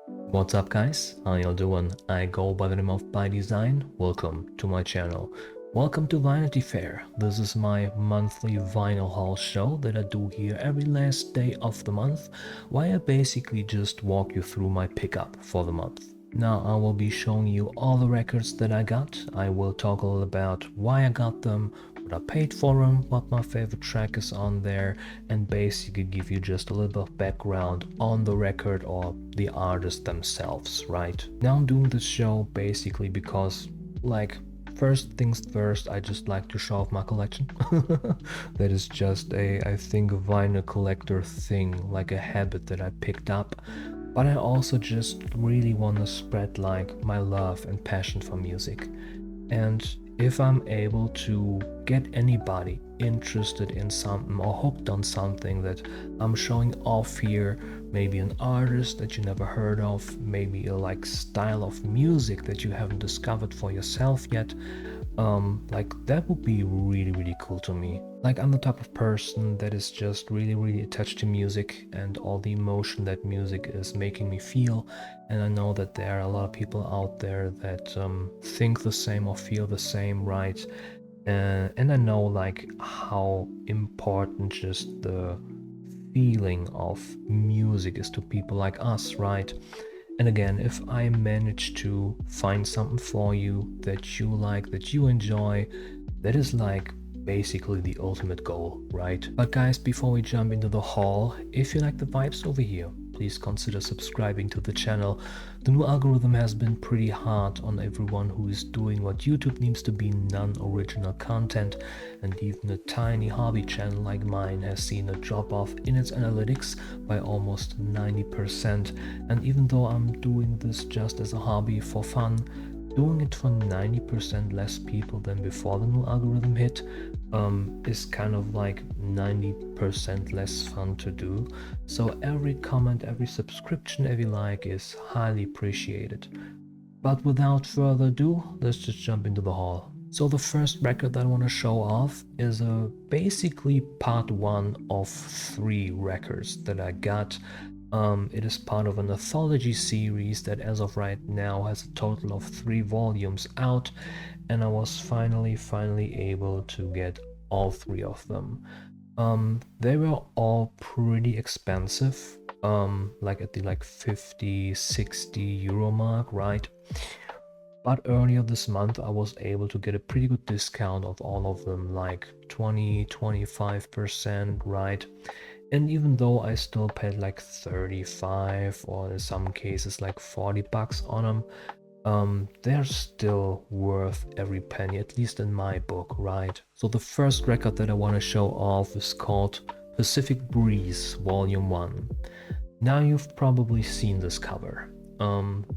What's up guys, how y'all doing? I go by the name of By Design. Welcome to my channel. Welcome to Vinylty Fair. This is my monthly vinyl haul show that I do here every last day of the month, where I basically just walk you through my pickup for the month. Now I will be showing you all the records that I got. I will talk a little about why I got them, what I paid for them, what my favorite track is on there, and basically give you just a little bit of background on the record or the artist themselves, right? Now I'm doing this show basically because, like, first things first, I just like to show off my collection. That is just I think, a vinyl collector thing, like a habit that I picked up. But I also just really want to spread like my love and passion for music. And if I'm able to get anybody interested in something or hooked on something that I'm showing off here, maybe an artist that you never heard of, maybe a like style of music that you haven't discovered for yourself yet, like that would be really cool to me. Like, I'm the type of person that is just really attached to music and all the emotion that music is making me feel, and I know that there are a lot of people out there that think the same or feel the same, right? And I know like how important just the feeling of music is to people like us, right? And again, if I manage to find something for you that you like, that you enjoy, that is like basically the ultimate goal, right? But guys, before we jump into the haul, if you like the vibes over here, please consider subscribing to the channel. The new algorithm has been pretty hard on everyone who is doing what YouTube needs to be non-original content, and even a tiny hobby channel like mine has seen a drop off in its analytics by almost 90%. And even though I'm doing this just as a hobby for fun, doing it for 90% less people than before the new algorithm hit is kind of like 90% less fun to do. So every comment, every subscription, every like is highly appreciated. But without further ado, let's just jump into the haul. So the first record that I want to show off is basically part one of 3 records that I got. It is part of an anthology series that as of right now has a total of 3 volumes out, and I was finally able to get all 3 of them. They were all pretty expensive, like at the 50-60 euro mark, right? But earlier this month I was able to get a pretty good discount of all of them, like 20-25%, right? And even though I still paid like 35 or in some cases like 40 bucks on them, they're still worth every penny, at least in my book, right? So the first record that I want to show off is called Pacific Breeze Volume 1. Now you've probably seen this cover.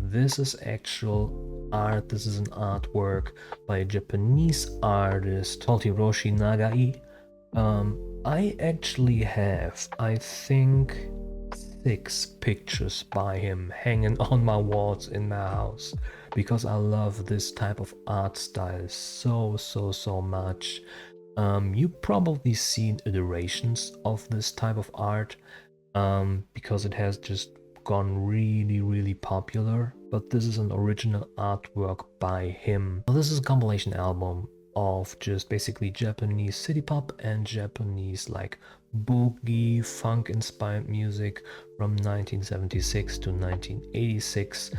This is actual art, this is an artwork by a Japanese artist called Hiroshi Nagai. I actually have, I think, 6 pictures by him hanging on my walls in my house, because I love this type of art style so much. You've probably seen iterations of this type of art, because it has just gone really popular, but this is an original artwork by him. Now, this is a compilation album of just basically Japanese city pop and Japanese like boogie funk inspired music from 1976 to 1986.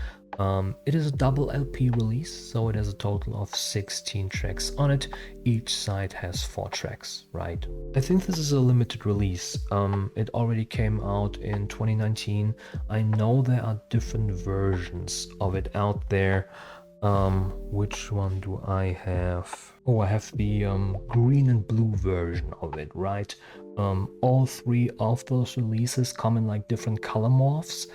It is a double LP release, so it has a total of 16 tracks on it. Each side has 4 tracks, right? I think this is a limited release. It already came out in 2019. I know there are different versions of it out there. Which one do I have? Oh, I have the green and blue version of it, right? All 3 of those releases come in like different color morphs.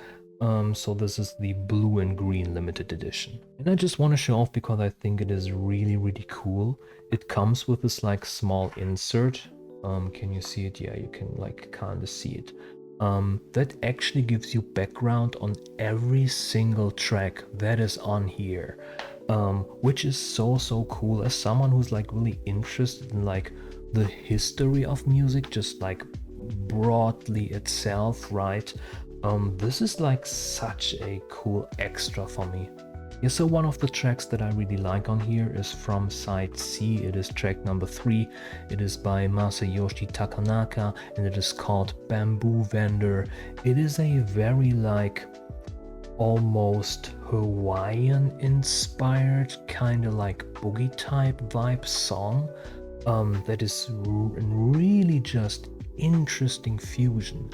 So this is the blue and green limited edition. And I just want to show off because I think it is really cool. It comes with this like small insert. Can you see it? Yeah, you can like kind of see it. That actually gives you background on every single track that is on here, which is so cool. As someone who's like really interested in like the history of music, just like broadly itself, right? This is like such a cool extra for me. Yeah, so one of the tracks that I really like on here is from side C. It is track number 3. It is by Masayoshi Takanaka and it is called Bamboo Vendor. It is a very like almost Hawaiian inspired kind of like boogie type vibe song that is really just interesting fusion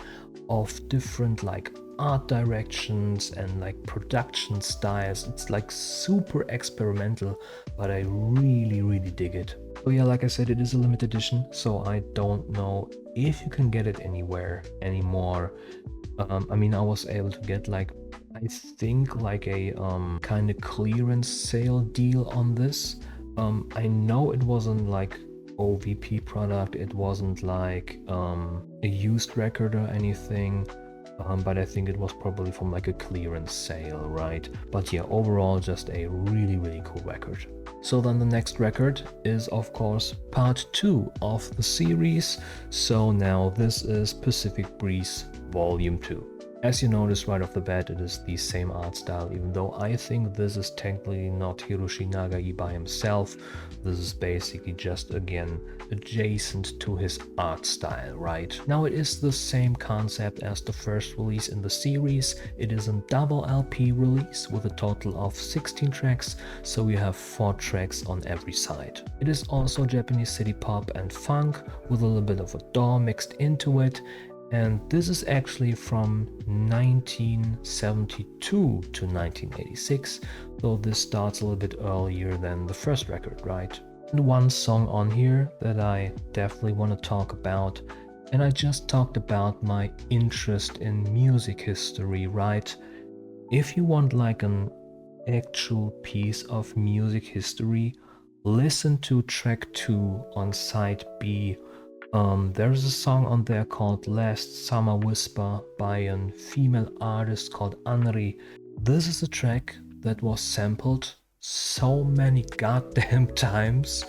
of different like art directions and like production styles. It's like super experimental, but I really dig it. So yeah, like I said, it is a limited edition, so I don't know if you can get it anywhere anymore. I mean, I was able to get like, I think like a kind of clearance sale deal on this. I know it wasn't like OVP product, it wasn't like a used record or anything, but I think it was probably from like a clearance sale, right? But yeah, overall just a really cool record. So then the next record is of course part 2 of the series. So now this is Pacific Breeze Volume 2. As you notice right off the bat, it is the same art style, even though I think this is technically not Hiroshi Nagai by himself. This is basically just, again, adjacent to his art style, right? Now it is the same concept as the first release in the series. It is a double LP release with a total of 16 tracks, so you have 4 tracks on every side. It is also Japanese city pop and funk with a little bit of a DAW mixed into it. And this is actually from 1972 to 1986, though this starts a little bit earlier than the first record, right? And one song on here that I definitely want to talk about, and I just talked about my interest in music history, right? If you want like an actual piece of music history, listen to track 2 on side B. There's a song on there called Last Summer Whisper by a female artist called Anri. This is a track that was sampled so many goddamn times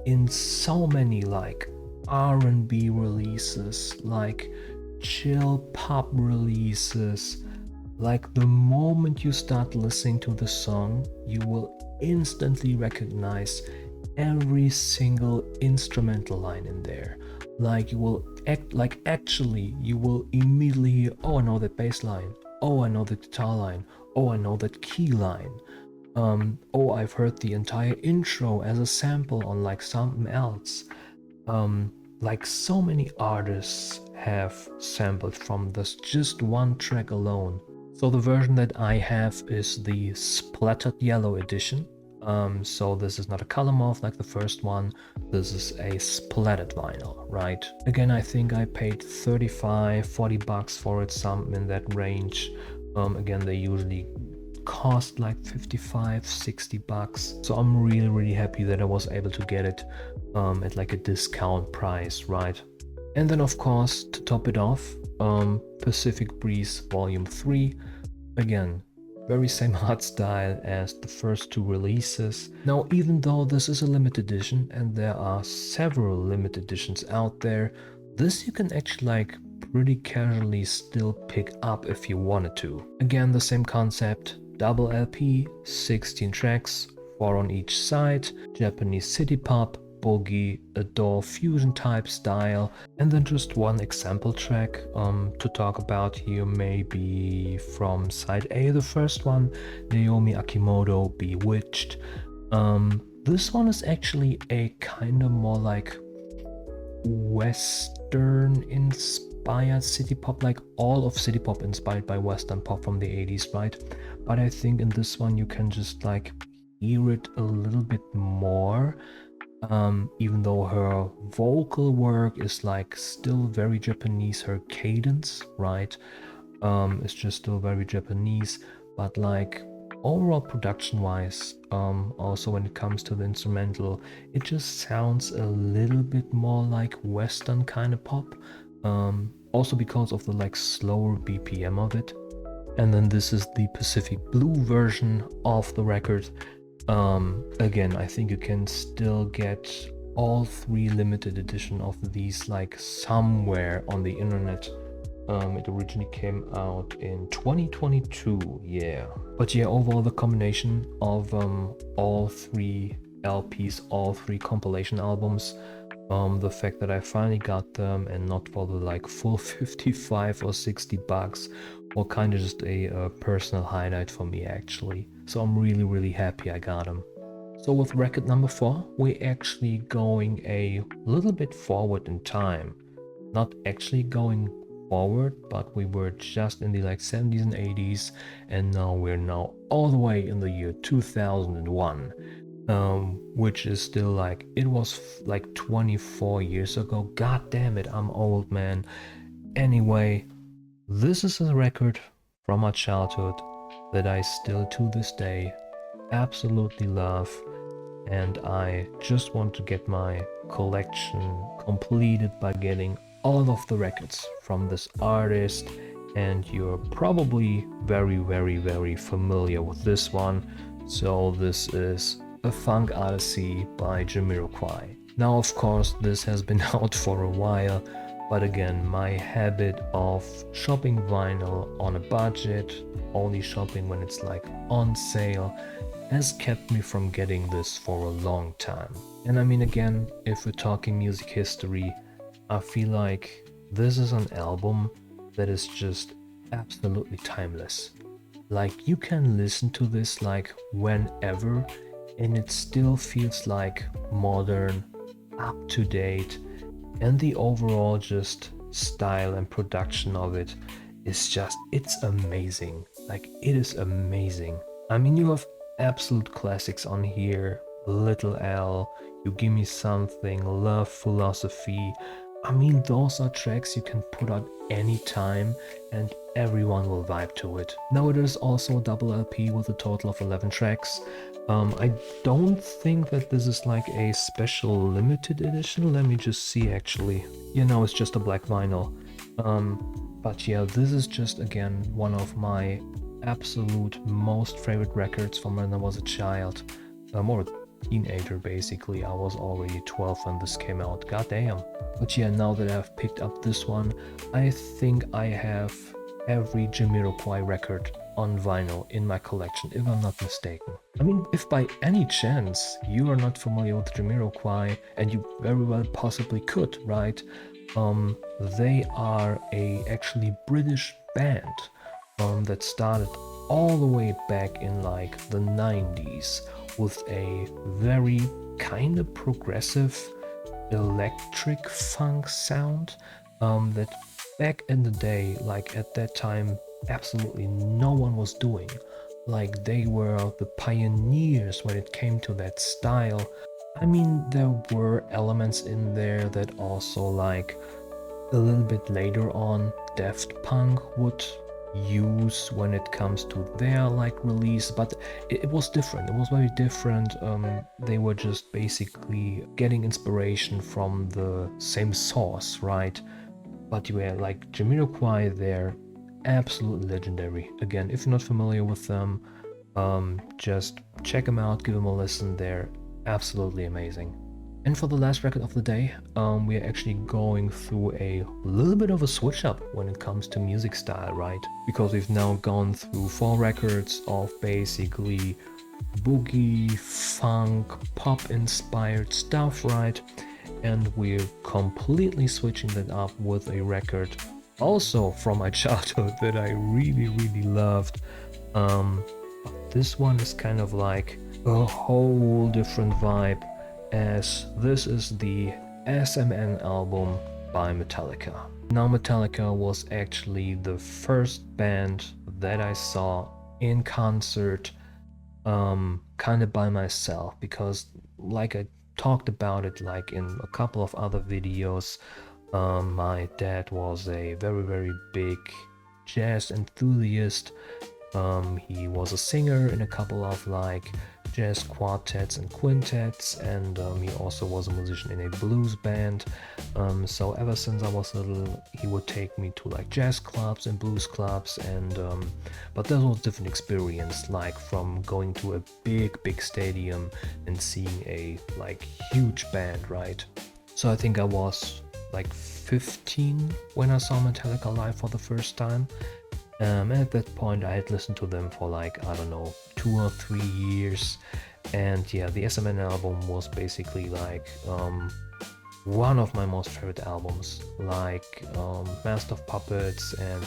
in so many like R&B releases, like chill pop releases. Like the moment you start listening to the song, you will instantly recognize every single instrumental line in there. Like you will you will immediately hear, oh, I know that bass line, oh, I know the guitar line, oh, I know that key line, oh, I've heard the entire intro as a sample on like something else. Like so many artists have sampled from this just one track alone. So the version that I have is the splattered yellow edition. So this is not a color morph like the first one, this is a splattered vinyl, right? Again, I think I paid 35-40 bucks for it, something in that range. Again, they usually cost like 55-60 bucks. So I'm really happy that I was able to get it at like a discount price, right? And then of course, to top it off, Pacific Breeze Volume 3. Again, very same art style as the first 2 releases. Now, even though this is a limited edition and there are several limited editions out there, this you can actually like pretty casually still pick up if you wanted to. Again, the same concept, double LP, 16 tracks, 4 on each side, Japanese city pop, boogie, adore fusion type style, and then just one example track to talk about here, maybe from side A, the first one, Naomi Akimoto, Bewitched. This one is actually a kind of more like Western inspired city pop, like all of city pop inspired by Western pop from the 80s, right? But I think in this one you can just like hear it a little bit more. Even though her vocal work is like still very Japanese, her cadence, right, is just still very Japanese, but like overall production wise, also when it comes to the instrumental, it just sounds a little bit more like Western kind of pop, also because of the like slower BPM of it. And then this is the Pacific Blue version of the record. Again, I think you can still get all 3 limited edition of these like somewhere on the internet. It originally came out in 2022, yeah. But yeah, overall the combination of all three LPs, all three compilation albums, the fact that I finally got them and not for the like full 55 or 60 bucks, or kind of just a personal highlight for me actually. So I'm really happy I got them. So with record number 4, we're actually going a little bit forward in time. Not actually going forward, but we were just in the like 70s and 80s, and now we're all the way in the year 2001, which is still like, it was like 24 years ago. God damn it, I'm old, man. Anyway, this is a record from my childhood that I still to this day absolutely love, and I just want to get my collection completed by getting all of the records from this artist, and you're probably very familiar with this one. So this is A Funk Odyssey by Jamiroquai. Now of course this has been out for a while, but again, my habit of shopping vinyl on a budget, only shopping when it's like on sale, has kept me from getting this for a long time. And I mean, again, if we're talking music history, I feel like this is an album that is just absolutely timeless. Like, you can listen to this like whenever and it still feels like modern, up to date, and the overall just style and production of it is just, it's amazing. Like, it is amazing. I mean, you have absolute classics on here. Little L, You Give Me Something, Love Philosophy. I mean, those are tracks you can put out anytime and everyone will vibe to it. Now it is also a double LP with a total of 11 tracks. I don't think that this is like a special limited edition. Let me just see actually. You know, it's just a black vinyl. But yeah, this is just again one of my absolute most favorite records from when I was a child. Or a teenager basically. I was already 12 when this came out. God damn. But yeah, now that I've picked up this one, I think I have every Jamiroquai record on vinyl in my collection, if I'm not mistaken. I mean, if by any chance you are not familiar with Jamiroquai, and you very well possibly could, right? They are a actually British band that started all the way back in like the 90s with a very kind of progressive electric funk sound that back in the day, like at that time, absolutely no one was doing. Like, they were the pioneers when it came to that style. I mean, there were elements in there that also, like, a little bit later on Daft Punk would use when it comes to their like release, but it was different. It was very different. They were just basically getting inspiration from the same source, right? But you were like Jamiroquai, they're absolutely legendary. Again, if you're not familiar with them, just check them out, give them a listen. They're absolutely amazing. And for the last record of the day, we are actually going through a little bit of a switch up when it comes to music style, right? Because we've now gone through 4 records of basically boogie, funk, pop inspired stuff, right? And we're completely switching that up with a record also from my childhood that I really loved. This one is kind of like a whole different vibe, as this is the SMN album by Metallica. Now, Metallica was actually the first band that I saw in concert, kind of by myself, because like I talked about it like in a couple of other videos, my dad was a very big jazz enthusiast. He was a singer in a couple of like jazz quartets and quintets, and he also was a musician in a blues band. So ever since I was little, he would take me to like jazz clubs and blues clubs, and but that was a different experience, like from going to a big stadium and seeing a like huge band, right? So I think I was like 15 when I saw Metallica live for the first time. At that point I had listened to them for like, I don't know, 2 or 3 years. And yeah, the SMN album was basically like one of my most favorite albums, like Master of Puppets and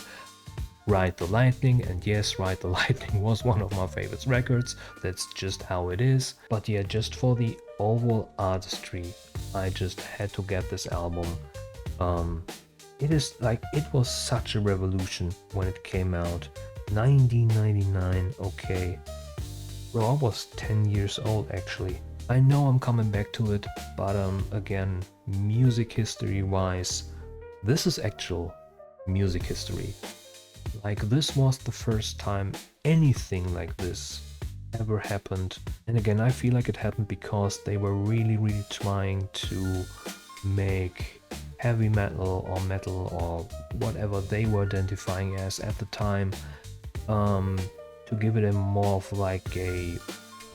Ride the Lightning. And yes, Ride the Lightning was one of my favorite records, that's just how it is. But yeah, just for the overall artistry, I just had to get this album. It is like, it was such a revolution when it came out. 1999, okay. Bro, I was 10 years old actually. I know I'm coming back to it, but again, music history wise, this is actual music history. Like, this was the first time anything like this ever happened. And again, I feel like it happened because they were really trying to make heavy metal or whatever they were identifying as at the time, to give it a more of like a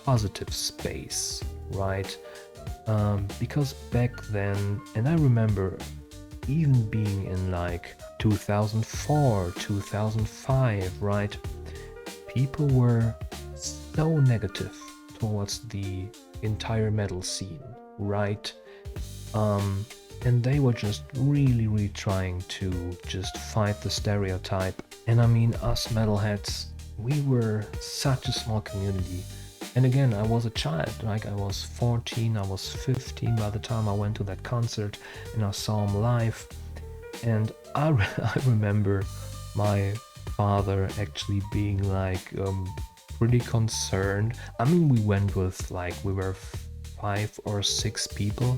positive space, right? Because back then, and I remember even being in like 2004, 2005, right? People were so negative towards the entire metal scene, right? And they were just really trying to just fight the stereotype. And I mean, us metalheads, we were such a small community. And again, I was a child, like I was 14, I was 15 by the time I went to that concert and I saw him live. And I remember my father actually being like pretty concerned. I mean, we went with like, we were 5 or 6 people,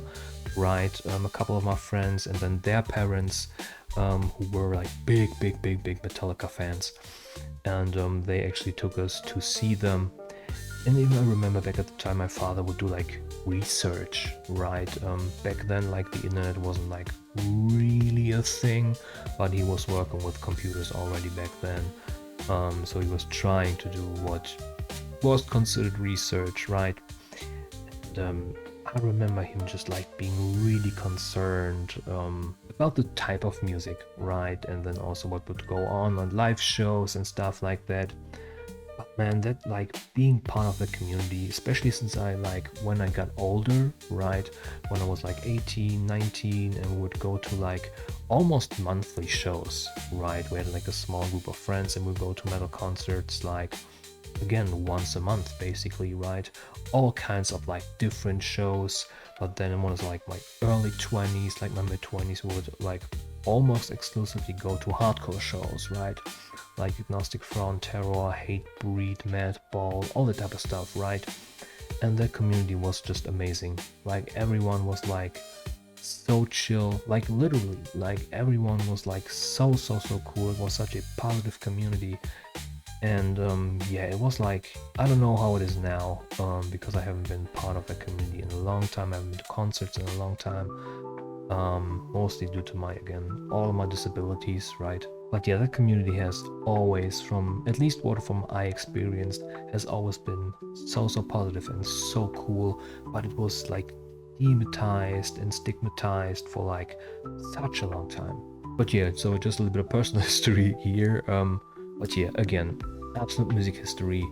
right? A couple of my friends and then their parents, who were like big Metallica fans. And they actually took us to see them. And even I remember back at the time my father would do like research, right? Back then, like, the internet wasn't like really a thing, but he was working with computers already back then. So he was trying to do what was considered research, right? And I remember him just like being really concerned about the type of music, right? And then also what would go on live shows and stuff like that. But man, that like being part of the community, especially since I like when I got older, right? When I was like 18, 19 and would go to like almost monthly shows, right? We had like a small group of friends and we'd go to metal concerts like, again, once a month basically, right? All kinds of like different shows. But then when it was like my early 20s, like my mid 20s, we would like almost exclusively go to hardcore shows, right? Like Agnostic Front, Terror, Hatebreed, Madball, all that type of stuff, right? And that community was just amazing. Like, everyone was like so chill, like literally, like everyone was like so cool. It was such a positive community. And yeah, it was like, I don't know how it is now, because I haven't been part of that community in a long time. I haven't been to concerts in a long time, mostly due to my, again, all of my disabilities, right? But yeah, that community has always, from at least what from I experienced, has always been so positive and so cool. But it was like demonetized and stigmatized for like such a long time. But yeah, so just a little bit of personal history here. But yeah, again, absolute music history.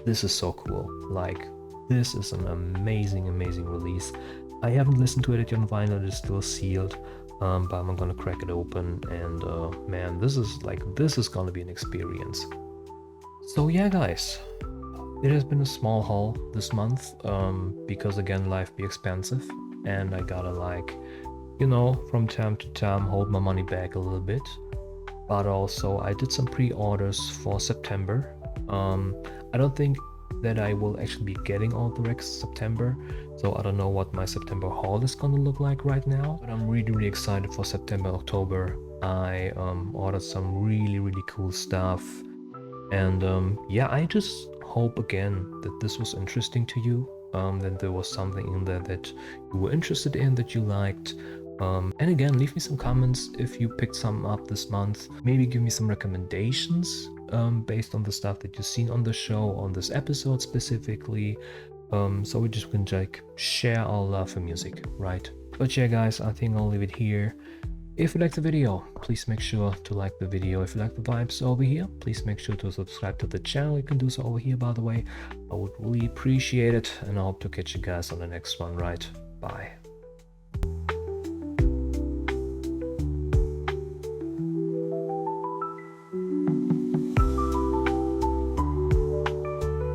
This is so cool. Like, this is an amazing release. I haven't listened to it yet on vinyl, it is still sealed. But I'm gonna crack it open and man, this is gonna be an experience. So yeah, guys, it has been a small haul this month, because again, life be expensive and I gotta, like, you know, from time to time hold my money back a little bit. But also I did some pre-orders for September. I don't think that I will actually be getting all the Rex September, so I don't know what my September haul is gonna look like right now, but I'm really excited for September, October. I ordered some really cool stuff, and yeah, I just hope again that this was interesting to you, that there was something in there that you were interested in, that you liked. And again, leave me some comments if you picked some up this month. Maybe give me some recommendations based on the stuff that you've seen on the show, on this episode specifically. So we just can like share our love for music, right? But yeah guys, I think I'll leave it here. If you like the video, please make sure to like the video. If you like the vibes over here, please make sure to subscribe to the channel. You can do so over here, by the way. I would really appreciate it, and I hope to catch you guys on the next one. Right, bye.